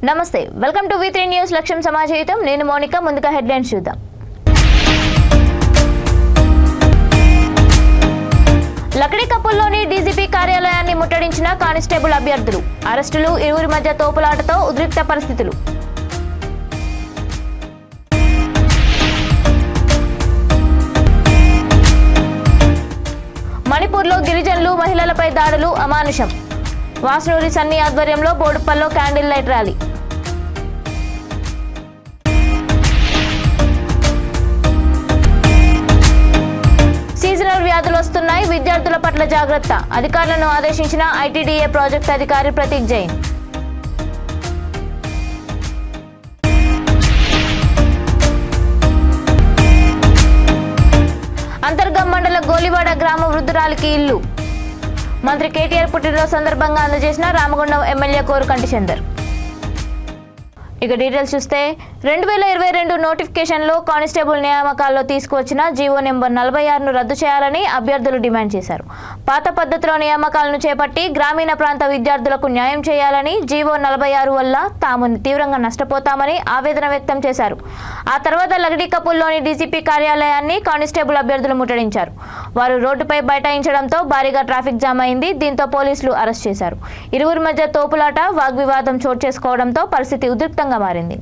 నమస్తే, welcome to V3 news లక్ష్యం సమాజహితం. నేను మోనిక. ముందుగా హెడ్లైన్స్ చూద్దాం. లక్డీకప్పుల్లోని డీజీపీ కార్యాలయాన్ని ముట్టడించిన కానిస్టేబుల్ అభ్యర్థులు. అరెస్టులు, ఇరువురి మధ్య తోపులాటతో ఉద్రిక్త పరిస్థితులు. మణిపూర్లో గిరిజనులు, మహిళలపై దాడులు అమానుషం. వాస్నూరి సన్నీ ఆధ్వర్యంలో బోడుప్పల్లో క్యాండిల్ లైట్ ర్యాలీ. సీజనల్ వ్యాధులు వస్తున్నాయి, విద్యార్థుల పట్ల జాగ్రత్త. అధికారులను ఆదేశించిన ఐటీడీఏ ప్రాజెక్టు అధికారి ప్రతీక్ జైన్. అంతర్గం మండల గోలివాడ గ్రామ వృద్ధురాలికి ఇల్లు. మంత్రి కేటీఆర్ పుట్టినరోజు సందర్భంగా అందజేసిన రామగుండం ఎమ్మెల్యే కోరుకంటి చందర్. ఇక డీటెయిల్స్ చూస్తే 2022 నోటిఫికేషన్లో కానిస్టేబుల్ నియామకాల్లో తీసుకువచ్చిన జీవో నెంబర్ 46ను రద్దు చేయాలని అభ్యర్థులు డిమాండ్ చేశారు. పాత పద్ధతిలో నియామకాలను చేపట్టి గ్రామీణ ప్రాంత విద్యార్థులకు న్యాయం చేయాలని, జీవో 46 వల్ల తాము తీవ్రంగా నష్టపోతామని ఆవేదన వ్యక్తం చేశారు. ఆ తర్వాత లగడీకప్పుల్లోని డీజీపీ కార్యాలయాన్ని కానిస్టేబుల్ అభ్యర్థులు ముట్టడించారు. వారు రోడ్డుపై బైఠాయించడంతో భారీగా ట్రాఫిక్ జామ్ అయింది. దీంతో పోలీసులు అరెస్ట్ చేశారు. ఇరువురి మధ్య తోపులాట, వాగ్వివాదం చోటు చేసుకోవడంతో పరిస్థితి ఉద్రిక్తంగా మారింది.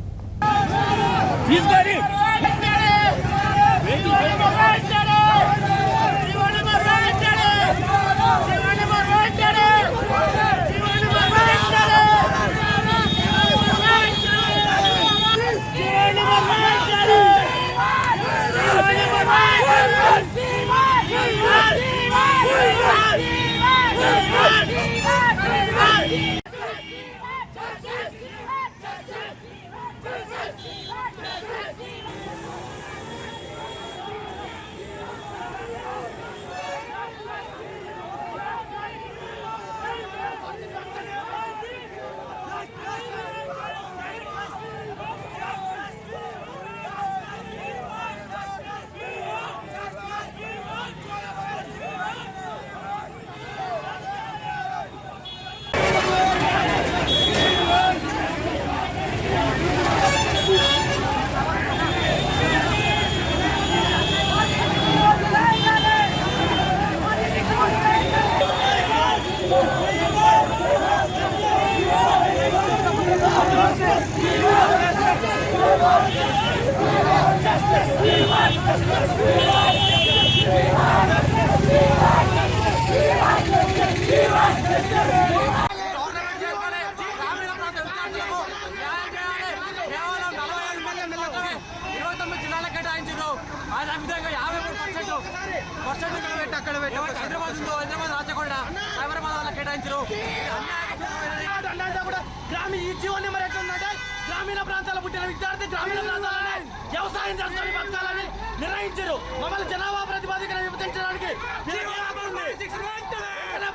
గ్రామీణ ప్రాంతాల పుట్టిన విద్యార్థి గ్రామీణ ప్రాంతాలనే వ్యవసాయం చేసుకొని బతకాలని నిర్ణయించారు. మమ్మల్ని జనాభా ప్రాతిపదికన విభజించడానికి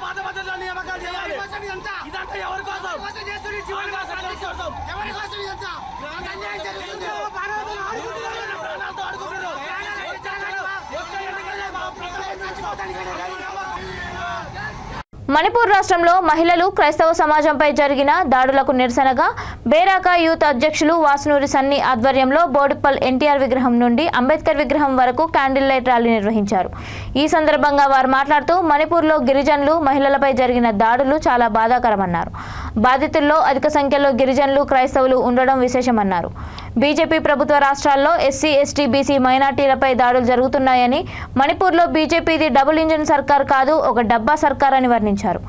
పాత పద్ధతిలో నియామకాలు చేయాలి. ఇదంతా ఎవరి కోసం? ప్రాణాలతో ఆడుకుంటారు. మణిపూర్ రాష్ట్రంలో మహిళలు, క్రైస్తవ సమాజంపై జరిగిన దాడులకు నిరసనగా బేరాక యూత్ అధ్యక్షులు వాస్నూరి సన్నీ ఆధ్వర్యంలో బోడుప్పల్ ఎన్టీఆర్ విగ్రహం నుండి అంబేద్కర్ విగ్రహం వరకు క్యాండిల్ లైట్ ర్యాలీ నిర్వహించారు. ఈ సందర్భంగా వారు మాట్లాడుతూ మణిపూర్లో గిరిజనులు, మహిళలపై జరిగిన దాడులు చాలా బాధాకరమన్నారు. బాధితుల్లో అధిక సంఖ్యలో గిరిజనులు, క్రైస్తవులు ఉండడం విశేషమన్నారు. బీజేపీ ప్రభుత్వ రాష్ట్రాల్లో ఎస్సీ, ఎస్టీ, బీసీ, మైనార్టీలపై దాడులు జరుగుతున్నాయని, మణిపూర్లో బీజేపీది డబుల్ ఇంజిన్ సర్కార్ కాదు, ఒక డబ్బా సర్కార్ అని వర్ణించారు.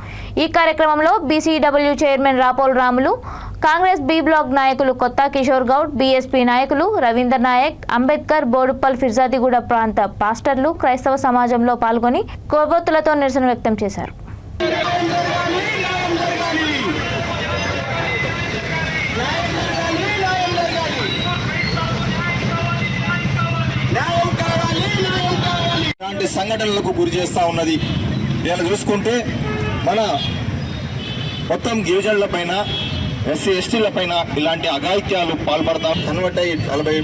ఈ కార్యక్రమంలో BCW chairman Rapol Ramulu, Congress B block నాయకులు కొత్త కిషోర్ గౌడ్, బీఎస్పీ నాయకులు రవీందర్ నాయక్, అంబేద్కర్, బోడుప్పల్, ఫిర్జాదిగూడ ప్రాంత పాస్టర్లు క్రైస్తవ సమాజంలో పాల్గొని కొవ్వొత్తులతో నిరసన వ్యక్తం చేశారు. ఇలాంటి సంఘటనలకు గురి చేస్తూ ఉన్నది. ఇలా చూసుకుంటే మన మొత్తం గిరిజనుల పైన, ఎస్సీ ఎస్టీల పైన ఇలాంటి అఘాయిత్యాలు పాల్పడతాం. కన్వర్ట్ అయ్యి 40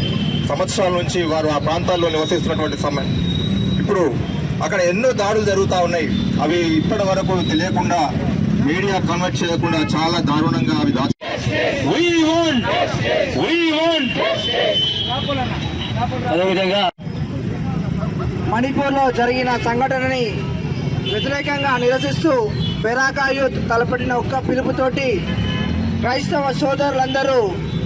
సంవత్సరాల నుంచి వారు ఆ ప్రాంతాల్లో నివసిస్తున్నటువంటి సమయం ఇప్పుడు అక్కడ ఎన్నో దాడులు జరుగుతూ ఉన్నాయి. అవి ఇప్పటి వరకు తెలియకుండా, మీడియా కన్వర్ట్ చేయకుండా చాలా దారుణంగా అవి అదేవిధంగా మణిపూర్లో జరిగిన సంఘటనని వ్యతిరేకంగా నిరసిస్తూ బెరాకా యూత్ తలపెట్టిన ఒక్క పిలుపుతోటి క్రైస్తవ సోదరులందరూ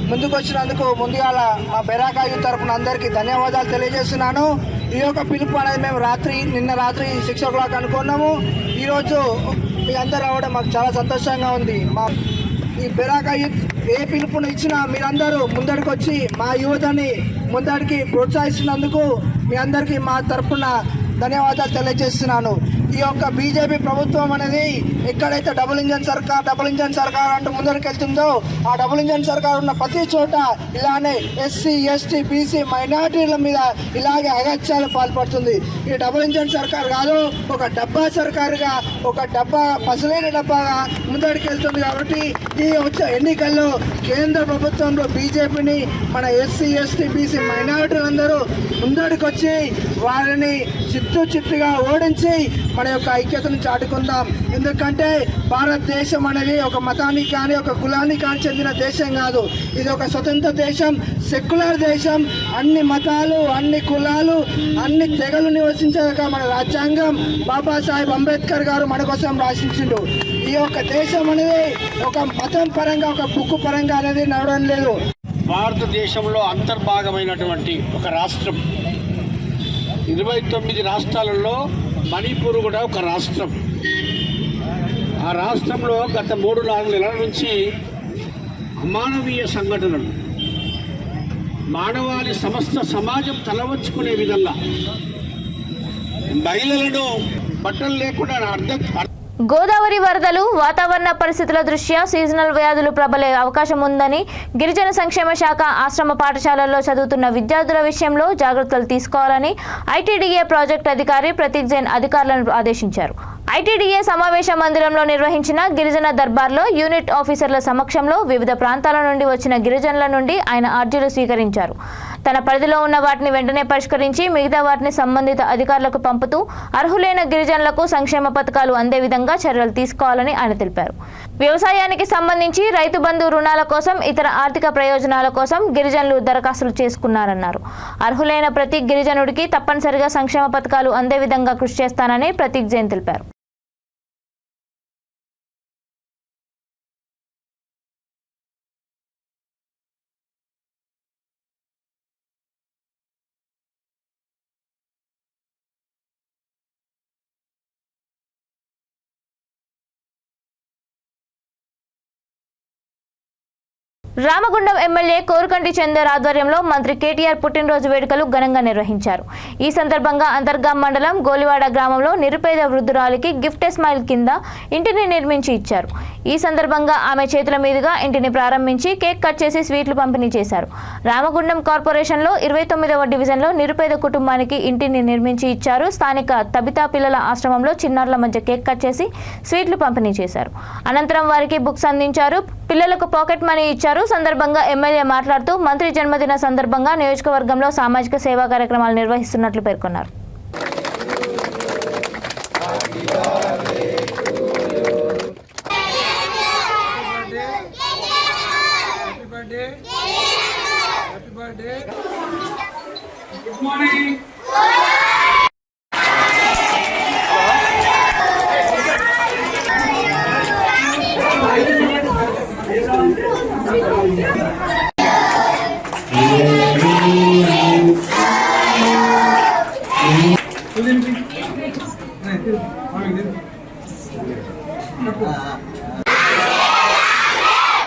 ముందుకొచ్చినందుకు ముందుగా మా బెరాకా యూత్ తరపున అందరికీ ధన్యవాదాలు తెలియజేస్తున్నాను. ఈ యొక్క పిలుపు అనేది మేము నిన్న రాత్రి 6 o'clock అనుకున్నాము. ఈరోజు మీ అందరు రావడం మాకు చాలా సంతోషంగా ఉంది. మా ఈ బెరాకా యూత్ ఏ పిలుపును ఇచ్చినా మీరందరూ ముందడికి వచ్చి మా యువతని ముందడికి ప్రోత్సహిస్తున్నందుకు మీ అందరికీ మా తరఫున ధన్యవాదాలు తెలియజేస్తున్నాను. ఈ యొక్క బీజేపీ ప్రభుత్వం అనేది ఎక్కడైతే డబుల్ ఇంజన్ సర్కార్ అంటూ ముందరికి వెళ్తుందో ఆ డబుల్ ఇంజన్ సర్కార్ ఉన్న ప్రతి చోట ఇలానే ఎస్సీ ఎస్టీ బీసీ మైనారిటీల మీద ఇలాగే అగత్యాలు పాల్పడుతుంది. ఈ డబుల్ ఇంజన్ సర్కార్ కాదు, ఒక డబ్బా సర్కారుగా, ఒక పసలేని డబ్బాగా ముందడికి వెళ్తుంది. కాబట్టి ఈ వచ్చే ఎన్నికల్లో కేంద్ర ప్రభుత్వంలో బీజేపీని మన ఎస్సీ ఎస్టీ బీసీ మైనారిటీలందరూ ముందడికి వచ్చి వారిని చిత్తుగా ఓడించి మన యొక్క ఐక్యతను చాటుకుందాం. ఎందుకంటే భారతదేశం అనేది ఒక మతానికి కానీ ఒక కులానికి కానీ చెందిన దేశం కాదు. ఇది ఒక స్వతంత్ర దేశం, సెక్యులర్ దేశం. అన్ని మతాలు, అన్ని కులాలు, అన్ని తెగలు నివసించక మన రాజ్యాంగం బాబాసాహెబ్ అంబేద్కర్ గారు మన కోసం రాసించిండు. ఈ యొక్క దేశం అనేది ఒక మతం పరంగా, ఒక బుక్కు పరంగా అనేది నడవడం లేదు. భారతదేశంలో అంతర్భాగమైనటువంటి ఒక రాష్ట్రం, 29 రాష్ట్రాలలో మణిపూర్ కూడా ఒక రాష్ట్రం. ఆ రాష్ట్రంలో గత 3-4 నెలల నుంచి అమానవీయ సంఘటనలు, మానవాళి సమస్త సమాజం తలవంచుకునే విధంగా మహిళలను బట్టలు లేకుండా గోదావరి వరదలు, వాతావరణ పరిస్థితుల దృష్ట్యా సీజనల్ వ్యాధులు ప్రబలే అవకాశం ఉందని గిరిజన సంక్షేమ శాఖ ఆశ్రమ పాఠశాలల్లో చదువుతున్న విద్యార్థుల విషయంలో జాగ్రత్తలు తీసుకోవాలని ఐటీడీఏ ప్రాజెక్ట్ అధికారి ప్రతీక్ జైన్ అధికారులను ఆదేశించారు. ఐటీడీఏ సమావేశ మందిరంలో నిర్వహించిన గిరిజన దర్బార్లో యూనిట్ ఆఫీసర్ల సమక్షంలో వివిధ ప్రాంతాల నుండి వచ్చిన గిరిజనుల నుండి ఆయన అర్జీలు స్వీకరించారు. తన పరిధిలో ఉన్న వాటిని వెంటనే పరిష్కరించి మిగతా వాటిని సంబంధిత అధికారులకు పంపుతూ అర్హులైన గిరిజనులకు సంక్షేమ పథకాలు అందే విధంగా చర్యలు తీసుకోవాలని ఆయన తెలిపారు. వ్యవసాయానికి సంబంధించి రైతు బంధు రుణాల కోసం, ఇతర ఆర్థిక ప్రయోజనాల కోసం గిరిజనులు దరఖాస్తులు చేసుకున్నారన్నారు. అర్హులైన ప్రతి గిరిజనుడికి తప్పనిసరిగా సంక్షేమ పథకాలు అందే విధంగా కృషి చేస్తానని ప్రతీక్ జైన్ తెలిపారు. రామగుండం ఎమ్మెల్యే కోరుకంటి చందర్ ఆధ్వర్యంలో మంత్రి కేటీఆర్ పుట్టినరోజు వేడుకలు ఘనంగా నిర్వహించారు. ఈ సందర్భంగా అంతర్గాం మండలం గోలివాడ గ్రామంలో నిరుపేద వృద్ధురాలికి గిఫ్ట్ స్మైల్ కింద ఇంటిని నిర్మించి ఇచ్చారు. ఈ సందర్భంగా ఆమె చేతుల మీదుగా ఇంటిని ప్రారంభించి కేక్ కట్ చేసి స్వీట్లు పంపిణీ చేశారు. రామగుండం కార్పొరేషన్లో 29వ డివిజన్లో నిరుపేద కుటుంబానికి ఇంటిని నిర్మించి ఇచ్చారు. స్థానిక తబితా పిల్లల ఆశ్రమంలో చిన్నారుల మధ్య కేక్ కట్ చేసి స్వీట్లు పంపిణీ చేశారు. అనంతరం వారికి బుక్స్ అందించారు. పిల్లలకు పాకెట్ మనీ ఇచ్చారు. సందర్భంగా ఎమ్మెల్యే మాట్లాడుతూ మంత్రి జన్మదిన సందర్భంగా నియోజకవర్గంలో సామాజిక సేవా కార్యక్రమాలు నిర్వహిస్తున్నట్లు పేర్కొన్నారు.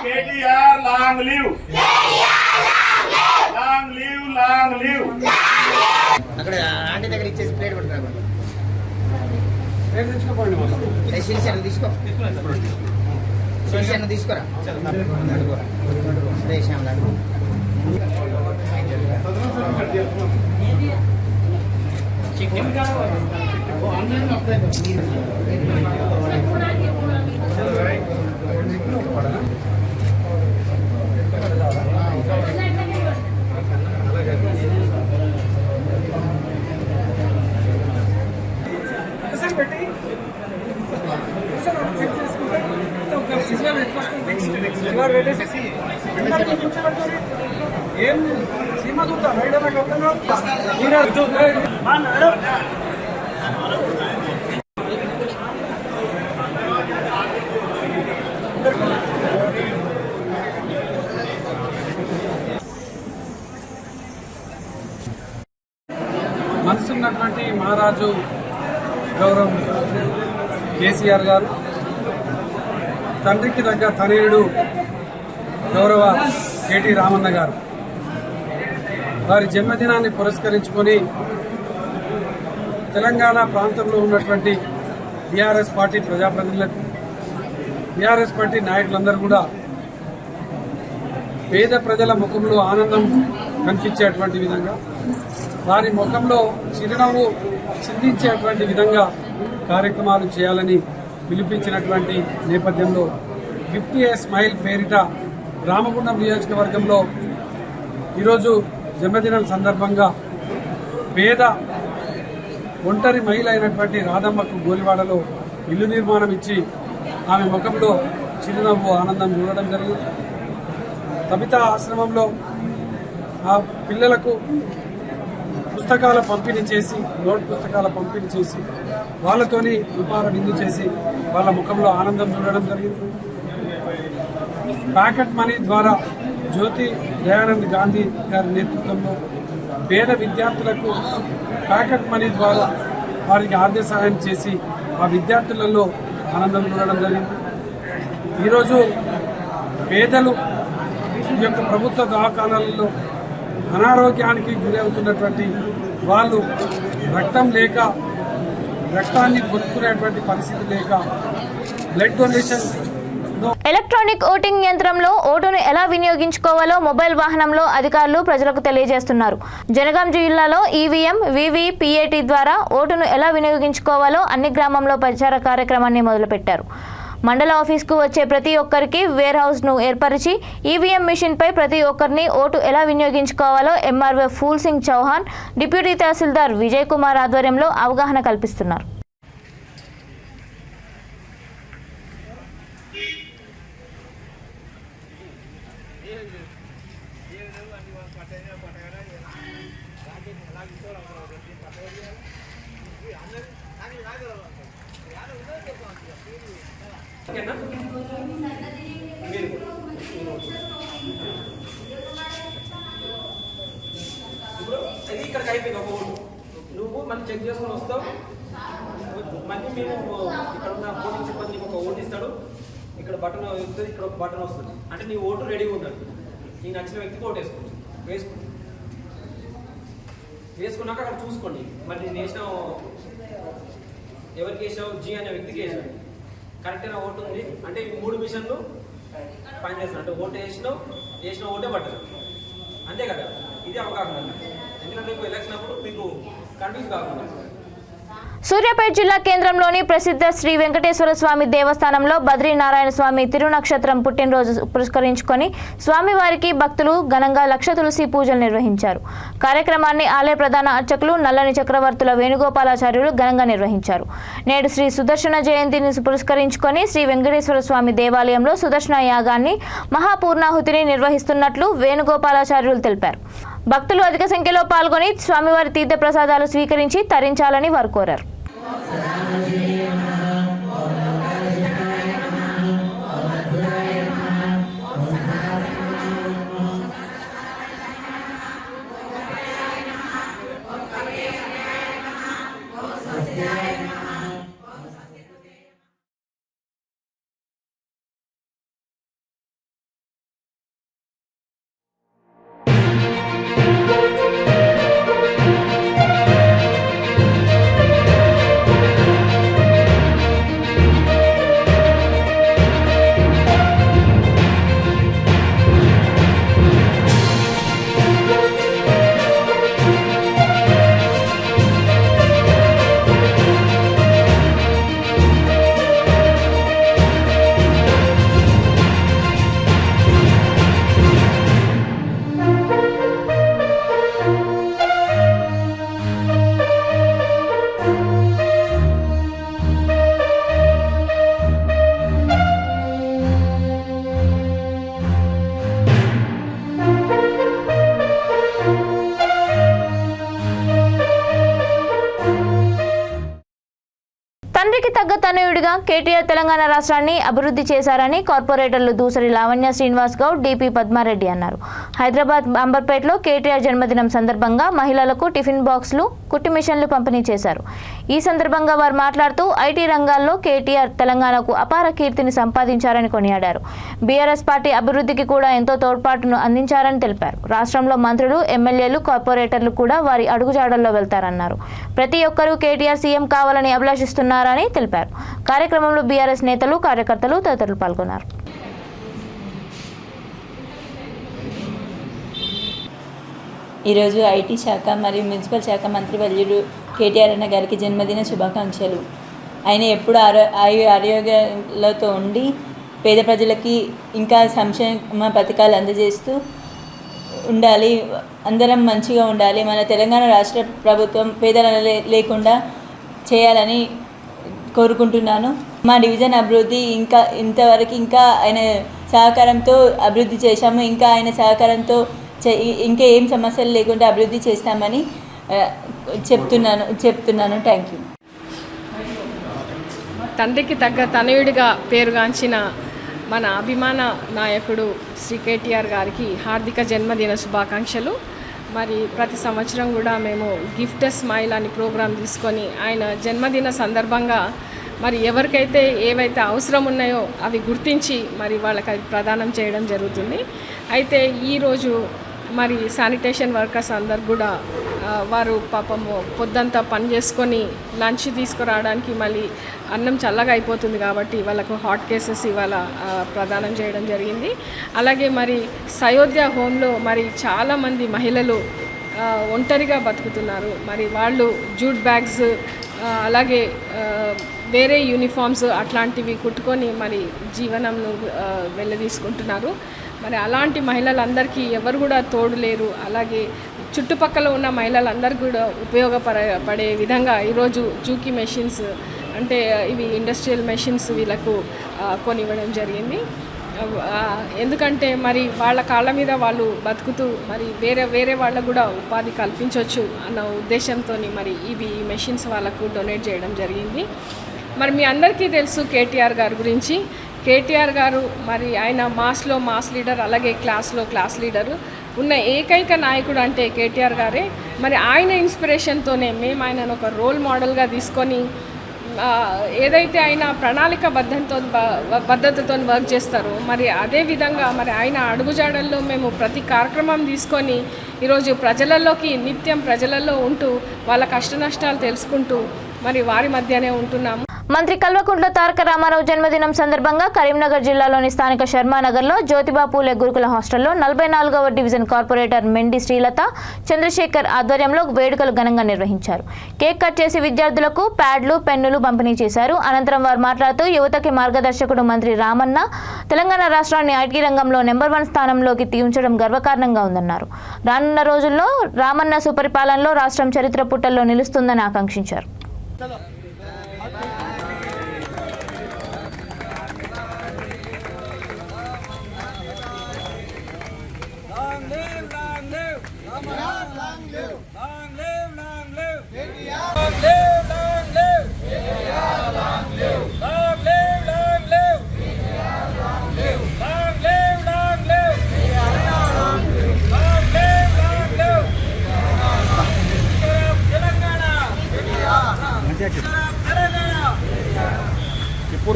KTR long live. Long live, long live. అక్కడ ఆంటీ దగ్గర ఇచ్చేసి ప్లేట్ పట్టుకురా. ప్లేట్ తెచ్చుకోండి మొత్తం. శిరీషను తీసుకో. శిరీషను తీసుకురా. శ్రీశ్యామ్ లాడు. పెట్టి ఏం సీమ చూస్తా రైడర్ మనసున్నటువంటి మహారాజు గౌరవం కేసీఆర్ గారు, తండ్రికి తగ్గ తనయుడు గౌరవ కేటీ రామన్న గారు వారి జన్మదినాన్ని పురస్కరించుకొని తెలంగాణ ప్రాంతంలో ఉన్నటువంటి బీఆర్ఎస్ పార్టీ ప్రజాప్రతినిధులకు, బీఆర్ఎస్ పార్టీ నాయకులందరూ కూడా పేద ప్రజల ముఖంలో ఆనందం కనిపించేటువంటి విధంగా, వారి ముఖంలో చిరునవ్వు చిందించేటువంటి విధంగా కార్యక్రమాలు చేయాలని పిలిపించినటువంటి నేపథ్యంలో 50 ఏ స్మైల్ పేరిట రామగుండం నియోజకవర్గంలో ఈరోజు జన్మదినం సందర్భంగా పేద ఒంటరి మహిళ అయినటువంటి రాధమ్మకు గోలివాడలో ఇల్లు నిర్మాణం ఇచ్చి ఆమె ముఖంలో చిరునవ్వు ఆనందం చూడడం జరిగింది. కవితా ఆశ్రమంలో ఆ పిల్లలకు పుస్తకాల పంపిణీ చేసి, నోట్ పుస్తకాల పంపిణీ చేసి వాళ్ళతోని ఉపహార విందు చేసి వాళ్ళ ముఖంలో ఆనందం చూడడం జరిగింది. ప్యాకెట్ మనీ ద్వారా జ్యోతి దయానంద్ గాంధీ గారి నేతృత్వంలో పేద విద్యార్థులకు ప్యాకెట్ మనీ ద్వారా వారికి ఆర్థిక సహాయం చేసి ఆ విద్యార్థులలో ఆనందం చూడడం జరిగింది. ఈరోజు పేదలు ఈ యొక్క ప్రభుత్వ దవాఖానాలలో అనారోగ్యానికి గురి అవుతున్నటువంటి వాళ్ళు రక్తం లేక, రక్తాన్ని కొనుక్కునేటువంటి పరిస్థితి లేక బ్లడ్ డొనేషన్. ఎలక్ట్రానిక్ ఓటింగ్ యంత్రంలో ఓటును ఎలా వినియోగించుకోవాలో మొబైల్ వాహనంలో అధికారులు ప్రజలకు తెలియజేస్తున్నారు. జనగాం జిల్లాలో ఈవీఎం, వీవీపీఏటీ ద్వారా ఓటును ఎలా వినియోగించుకోవాలో అన్ని గ్రామంలో ప్రచార కార్యక్రమాన్ని మొదలుపెట్టారు. మండల ఆఫీస్కు వచ్చే ప్రతి ఒక్కరికి వేర్ హౌస్ను ఏర్పరిచి ఈవీఎం మిషన్పై ప్రతి ఒక్కరిని ఓటు ఎలా వినియోగించుకోవాలో ఎంఆర్ఓ ఫూల్ సింగ్ చౌహాన్, డిప్యూటీ తహసీల్దార్ విజయ్ కుమార్ ఆధ్వర్యంలో అవగాహన కల్పిస్తున్నారు. ఇక్కడికి అయిపోయింది ఒక ఓటు, నువ్వు మళ్ళీ చెక్ చేసుకుని వస్తావు. మళ్ళీ మేము ఇక్కడ ఉన్న పోలింగ్ సిబ్బంది ఒక ఓటు ఇస్తాడు, ఇక్కడ బటన్ వస్తుంది, ఇక్కడ ఒక బటన్ వస్తుంది. అంటే నీ ఓటు రెడీగా ఉందండి. నీకు నచ్చిన వ్యక్తికి ఓటు వేసుకున్నాక అక్కడ చూసుకోండి. మరి నేను వేసినావు, ఎవరికి వేసావు, జీ అనే వ్యక్తికి వేసావు, కరెక్ట్ అయిన ఓటు ఉంది అంటే ఈ 3 మిషన్లు పనిచేస్తాను. అంటే ఓటు వేసిన ఓటే పట్టదు, అంతే కదా. ఇది అవగాహన, ఎందుకంటే ఇప్పుడు ఎలక్షన్ అప్పుడు మీకు కన్ఫ్యూజ్ కాకుండా. సూర్యాపేట జిల్లా కేంద్రంలోని ప్రసిద్ధ శ్రీ వెంకటేశ్వర స్వామి దేవస్థానంలో బద్రీనారాయణ స్వామి తిరునక్షత్రం పుట్టినరోజు పురస్కరించుకొని స్వామివారికి భక్తులు ఘనంగా లక్ష తులసి పూజలు నిర్వహించారు. కార్యక్రమాన్ని ఆలయ ప్రధాన అర్చకులు నల్లని చక్రవర్తుల వేణుగోపాలాచార్యులు ఘనంగా నిర్వహించారు. నేడు శ్రీ సుదర్శన జయంతిని పురస్కరించుకొని శ్రీ వెంకటేశ్వర స్వామి దేవాలయంలో సుదర్శన యాగాన్ని మహాపూర్ణాహుతిని నిర్వహిస్తున్నట్లు వేణుగోపాలాచార్యులు తెలిపారు. భక్తులు అధిక సంఖ్యలో పాల్గొని స్వామివారి తీర్థ ప్రసాదాలు స్వీకరించి తరించాలని వారు కోరారు. తనయుడిగా కేటీఆర్ తెలంగాణ రాష్ట్రాన్ని అభివృద్ధి చేశారని కార్పొరేటర్లు దూసరి లావణ్య శ్రీనివాస్ గౌడ్, డిపి పద్మారెడ్డి అన్నారు. హైదరాబాద్ అంబర్పేటలో కేటీఆర్ జన్మదినం సందర్భంగా మహిళలకు టిఫిన్ బాక్సులు, కుట్టు మిషన్లు పంపిణీ చేశారు. ఈ సందర్భంగా వారు మాట్లాడుతూ ఐటీ రంగాల్లో కేటీఆర్ తెలంగాణకు అపార కీర్తిని సంపాదించారని కొనియాడారు. బీఆర్ఎస్ పార్టీ అభివృద్ధికి కూడా ఎంతో తోడ్పాటును అందించారని తెలిపారు. రాష్ట్రంలో మంత్రులు, ఎమ్మెల్యేలు, కార్పొరేటర్లు కూడా వారి అడుగుజాడల్లో వెళ్తారన్నారు. ప్రతి ఒక్కరూ కేటీఆర్ సీఎం కావాలని అభిలాషిస్తున్నారని తెలిపారు. కార్యక్రమంలో బీఆర్ఎస్ నేతలు, కార్యకర్తలు తదితరులు పాల్గొన్నారు. ఈరోజు ఐటీ శాఖ మరియు మున్సిపల్ శాఖ మంత్రి వర్యుడు కేటీఆర్ అన్న గారికి జన్మదిన శుభాకాంక్షలు. ఆయన ఎప్పుడు ఆరోగ్యాలతో ఉండి పేద ప్రజలకి ఇంకా సంక్షేమ పథకాలు అందజేస్తూ ఉండాలి. అందరం మంచిగా ఉండాలి. మన తెలంగాణ రాష్ట్ర ప్రభుత్వం పేదల లేకుండా చేయాలని కోరుకుంటున్నాను. మా డివిజన్ అభివృద్ధి ఇంతవరకు ఇంకా ఆయన సహకారంతో అభివృద్ధి చేశాము. ఇంకా ఆయన సహకారంతో ఇంకా ఏం సమస్యలు లేకుండా అభివృద్ధి చేస్తామని చెప్తున్నాను. Thank you. తండ్రికి తగ్గ తనయుడిగా పేరుగాంచిన మన అభిమాన నాయకుడు శ్రీ కేటీఆర్ గారికి హార్దిక జన్మదిన శుభాకాంక్షలు. మరి ప్రతి సంవత్సరం కూడా మేము గిఫ్ట్ స్మైల్ అని ప్రోగ్రాం తీసుకొని ఆయన జన్మదిన సందర్భంగా మరి ఎవరికైతే ఏవైతే అవసరం ఉన్నాయో అవి గుర్తించి మరి వాళ్ళకి అది ప్రదానం చేయడం జరుగుతుంది. అయితే ఈరోజు మరి శానిటేషన్ వర్కర్స్ అందరు కూడా వారు పాపము పొద్దంతా పని చేసుకొని లంచ్ తీసుకురావడానికి మళ్ళీ అన్నం చల్లగా అయిపోతుంది కాబట్టి వాళ్ళకు హాట్ కేసెస్ ఇవాళ ప్రదానం చేయడం జరిగింది. అలాగే మరి సయోధ్య హోమ్లో మరి చాలామంది మహిళలు ఒంటరిగా బతుకుతున్నారు. మరి వాళ్ళు జూట్ బ్యాగ్స్ అలాగే వేరే యూనిఫామ్స్ అట్లాంటివి కుట్టుకొని మరి జీవనంను వెళ్ళదీసుకుంటున్నారు. మరి అలాంటి మహిళలందరికీ ఎవరు కూడా తోడు లేరు. అలాగే చుట్టుపక్కల ఉన్న మహిళలందరికీ కూడా ఉపయోగపడే విధంగా ఈరోజు జూకీ మెషిన్స్ అంటే ఇవి ఇండస్ట్రియల్ మెషిన్స్ వీళ్ళకు కొనివ్వడం జరిగింది. ఎందుకంటే మరి వాళ్ళ కాళ్ళ మీద వాళ్ళు బతుకుతూ మరి వేరే వాళ్ళకు కూడా ఉపాధి కల్పించవచ్చు అన్న ఉద్దేశంతో మరి ఇవి మెషిన్స్ వాళ్ళకు డొనేట్ చేయడం జరిగింది. మరి మీ అందరికీ తెలుసు కేటీఆర్ గారి గురించి. కేటీఆర్ గారు మరి ఆయన మాస్లో మాస్ లీడర్, అలాగే క్లాస్లో క్లాస్ లీడరు ఉన్న ఏకైక నాయకుడు అంటే కేటీఆర్ గారే. మరి ఆయన ఇన్స్పిరేషన్తోనే మేము ఆయనను ఒక రోల్ మోడల్గా తీసుకొని ఏదైతే ఆయన ప్రణాళిక బద్ధతతో వర్క్ చేస్తారో మరి అదేవిధంగా మరి ఆయన అడుగుజాడల్లో మేము ప్రతి కార్యక్రమం తీసుకొని ఈరోజు నిత్యం ప్రజలలో ఉంటూ వాళ్ళ కష్ట నష్టాలు తెలుసుకుంటూ మరి వారి మధ్యనే ఉంటున్నాము. మంత్రి కల్వకుంట్ల తారక రామారావు జన్మదినం సందర్భంగా కరీంనగర్ జిల్లాలోని స్థానిక శర్మానగర్లో జ్యోతిబా పూలే గురుకుల హాస్టల్లో 44వ డివిజన్ కార్పొరేటర్ మెండి శ్రీలత చంద్రశేఖర్ ఆధ్వర్యంలో వేడుకలు ఘనంగా నిర్వహించారు. కేక్ కట్ చేసి విద్యార్థులకు ప్యాడ్లు, పెన్నులు పంపిణీ చేశారు. అనంతరం వారు మాట్లాడుతూ యువతకి మార్గదర్శకుడు మంత్రి రామన్న తెలంగాణ రాష్ట్రాన్ని ఐటీ రంగంలో నెంబర్ 1 స్థానంలోకి ఉంచడం గర్వకారణంగా ఉందన్నారు. రానున్న రోజుల్లో రామన్న సుపరిపాలనలో రాష్ట్రం చరిత్ర పుటల్లో నిలుస్తుందని ఆకాంక్షించారు.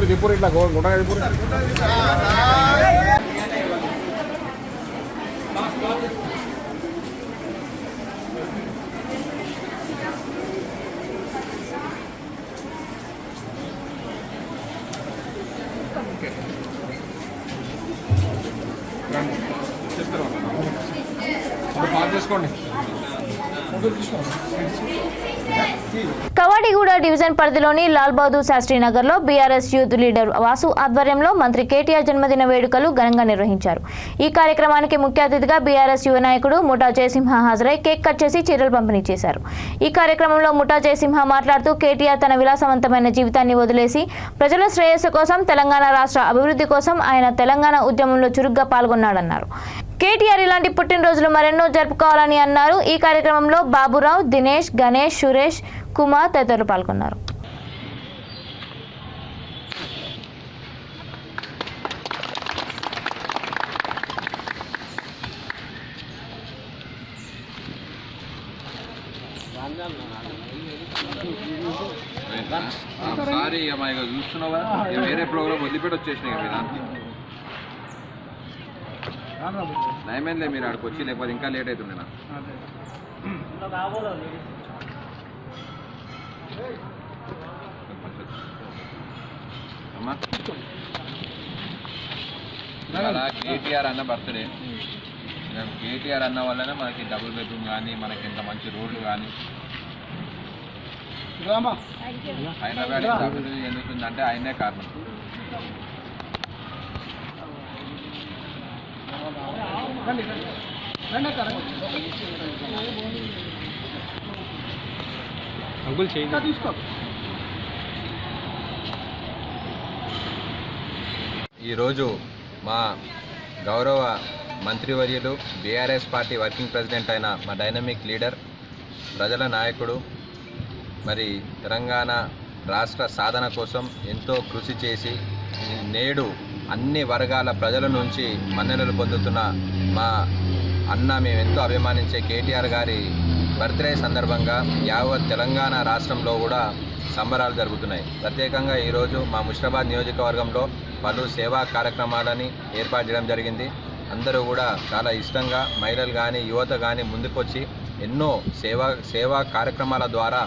దిప్పుడు ఇట్లా గుండగా దిప్పుడు పాస్ చేసుకోండి. కవాడిగూడ డివిజన్ పరిధిలోని లాల్ బహదూర్ శాస్త్రి నగర్లో బీఆర్ఎస్ యూత్ లీడర్ వాసు ఆధ్వర్యంలో మంత్రి కేటీఆర్ జన్మదిన వేడుకలు ఘనంగా నిర్వహించారు. ఈ కార్యక్రమానికి ముఖ్య అతిథిగా బీఆర్ఎస్ యువ నాయకుడు ముఠా జయసింహ హాజరై కేక్ కట్ చేసి చీరలు పంపిణీ చేశారు. ఈ కార్యక్రమంలో ముఠా జయసింహ మాట్లాడుతూ కేటీఆర్ తన విలాసవంతమైన జీవితాన్ని వదిలేసి ప్రజల శ్రేయస్సు కోసం, తెలంగాణ రాష్ట్ర అభివృద్ధి కోసం ఆయన తెలంగాణ ఉద్యమంలో చురుగ్గా పాల్గొన్నాడన్నారు. కేటీఆర్ ఇలాంటి పుట్టినరోజులు మరెన్నో జరుపుకోవాలని అన్నారు. ఈ కార్యక్రమంలో బాబురావు, దినేష్, గణేష్, సురేష్ కుమార్ తదితరులు పాల్గొన్నారు. సారీ అమ్మా, ఇక చూస్తున్నావా వేరే ప్రోగ్రామ్ వదిలిపెట్టి వచ్చేసినాయి కదా దానికి నయమేంలే మీరు ఆడికి వచ్చి, లేకపోతే ఇంకా లేట్ అవుతుండే నా. అమ్మా ఇవాళ కేటీఆర్ అన్న బర్త్డే. కేటీఆర్ అన్న వల్లనే మనకి డబుల్ బెడ్రూమ్ కానీ, మనకి ఇంత మంచి రోడ్లు కానీ. హైదరాబాద్ అభివృద్ధి చెందుతుందంటే ఆయనే కారణం. ఈరోజు మా గౌరవ మంత్రివర్యులు, బీఆర్ఎస్ పార్టీ వర్కింగ్ ప్రెసిడెంట్ అయిన మా డైనమిక్ లీడర్, ప్రజల నాయకుడు, మరి తెలంగాణ రాష్ట్ర సాధన కోసం ఎంతో కృషి చేసి నేడు అన్ని వర్గాల ప్రజల నుంచి మన్ననలు పొందుతున్న మా అన్న, మేము ఎంతో అభిమానించే కేటీఆర్ గారి బర్త్డే సందర్భంగా యావత్ తెలంగాణ రాష్ట్రంలో కూడా సంబరాలు జరుగుతున్నాయి. ప్రత్యేకంగా ఈరోజు మా ముషిరాబాద్ నియోజకవర్గంలో పలు సేవా కార్యక్రమాలని ఏర్పాటు చేయడం జరిగింది. అందరూ కూడా చాలా ఇష్టంగా మహిళలు కానీ, యువత కానీ ముందుకొచ్చి ఎన్నో సేవా కార్యక్రమాల ద్వారా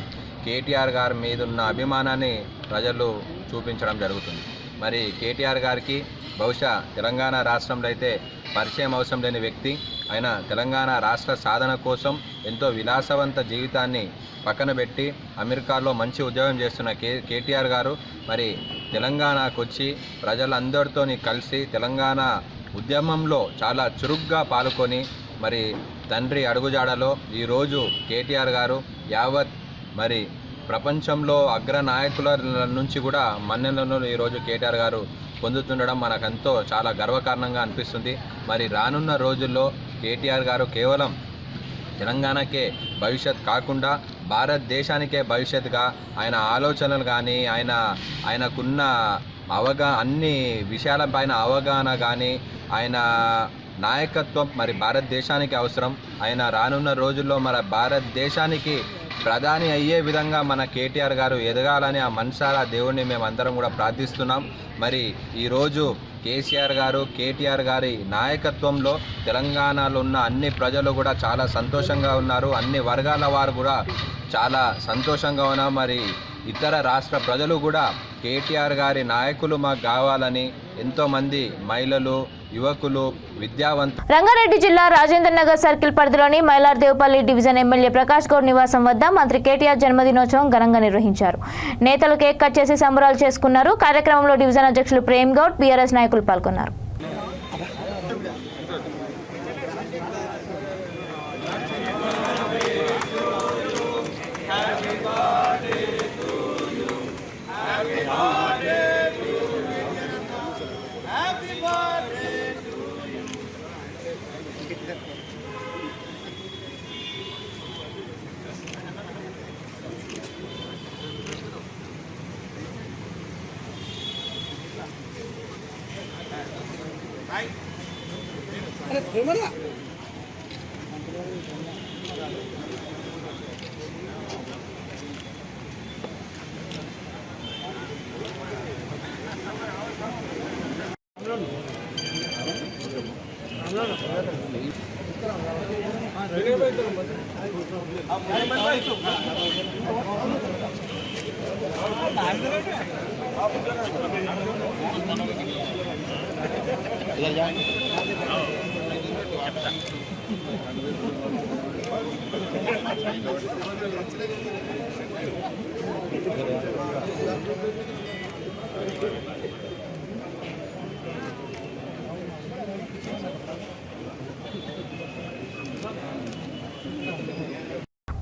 కేటీఆర్ గారి మీద ఉన్న అభిమానాన్ని ప్రజలు చూపించడం జరుగుతుంది. మరి కేటీఆర్ గారికి బహుశా తెలంగాణ రాష్ట్రంలో అయితే పరిచయం అవసరం లేని వ్యక్తి. ఆయన తెలంగాణ రాష్ట్ర సాధన కోసం ఎంతో విలాసవంత జీవితాన్ని పక్కన పెట్టి అమెరికాలో మంచి ఉద్యోగం చేస్తున్న కేటీఆర్ గారు మరి తెలంగాణకు వచ్చి ప్రజలందరితో కలిసి తెలంగాణ ఉద్యమంలో చాలా చురుగ్గా పాల్గొని మరి తండ్రి అడుగుజాడలో ఈరోజు కేటీఆర్ గారు యావత్ మరి ప్రపంచంలో అగ్ర నాయకుల నుంచి కూడా మన్ననలను ఈరోజు కేటీఆర్ గారు పొందుతుండడం మనకంతో చాలా గర్వకారణంగా అనిపిస్తుంది. మరి రానున్న రోజుల్లో కేటీఆర్ గారు కేవలం తెలంగాణకే భవిష్యత్ కాకుండా భారతదేశానికే భవిష్యత్తుగా ఆయన ఆలోచనలు కానీ, ఆయనకున్న అన్ని విషయాలపైన అవగాహన కానీ, ఆయన నాయకత్వం మరి భారతదేశానికి అవసరం. ఆయన రానున్న రోజుల్లో మన భారతదేశానికి ప్రధాని అయ్యే విధంగా మన కేటీఆర్ గారు ఎదగాలని ఆ మనసారా దేవుణ్ణి మేమందరం కూడా ప్రార్థిస్తున్నాం. మరి ఈరోజు కేసీఆర్ గారు, కేటీఆర్ గారి నాయకత్వంలో తెలంగాణలో ఉన్న అన్ని ప్రజలు కూడా చాలా సంతోషంగా ఉన్నారు. అన్ని వర్గాల వారు కూడా చాలా సంతోషంగా ఉన్నారు. మరి ఇతర రాష్ట్ర ప్రజలు కూడా కేటీఆర్ గారి నాయకులు మాకు కావాలని ఎంతోమంది మహిళలు, యువకులు, విద్యావంతులు. రంగారెడ్డి జిల్లా రాజేంద్ర నగర్ సర్కిల్ పరిధిలోని మైలార్దేవ్పల్లి డివిజన్ ఎమ్మెల్యే ప్రకాష్ గౌడ్ నివాసం వద్ద మంత్రి కేటీఆర్ జన్మదినోత్సవం ఘనంగా నిర్వహించారు. నేతలు కేక్ కట్ చేసి సంబరాలు చేసుకున్నారు. కార్యక్రమంలో డివిజన్ అధ్యక్షులు ప్రేమ్ గౌడ్, బీఆర్ఎస్ నాయకులు పాల్గొన్నారు.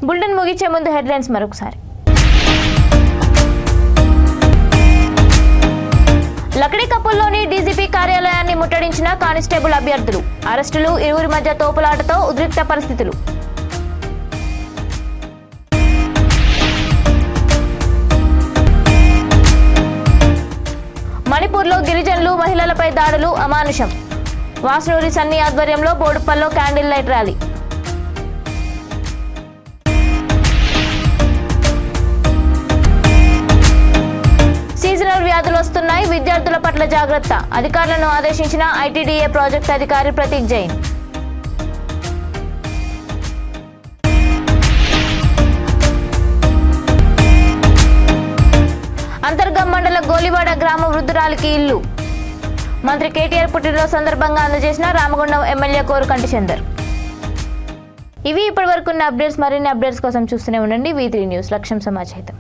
బులెటిన్ ముగించే ముందు హెడ్లైన్స్ మరొకసారి. లక్డీకప్పుల్లోని డీజీపీ కార్యాలయాన్ని ముట్టడించిన కానిస్టేబుల్ అభ్యర్థులు, అరెస్టులు, ఇరువురి మధ్య తోపులాటతో ఉద్రిక్త పరిస్థితులు. మణిపూర్లో గిరిజనులు, మహిళలపై దాడులు అమానుషం. వాసునూరి సన్నీ ఆధ్వర్యంలో బోడుప్పల్లో క్యాండిల్ లైట్ ర్యాలీ. సీజనల్ వ్యాధులు వస్తున్నాయి, విద్యార్థుల పట్ల జాగ్రత్త. అధికారులను ఆదేశించిన ఐటీడీఏ ప్రాజెక్ట్ అధికారి ప్రతీక్ జైన్. అంతర్గం మండల గోలివాడ గ్రామ వృద్ధురాలికి ఇల్లు. మంత్రి కేటీఆర్ పుట్టినరోజు సందర్భంగా అందజేసిన రామగుండం ఎమ్మెల్యే కోరుకంటి చందర్. ఇవి ఇప్పటివరకున్న అప్డేట్స్. మరిన్ని అప్డేట్స్ కోసం చూస్తూనే ఉండండి V3 న్యూస్. లక్ష్యం సమాచారం.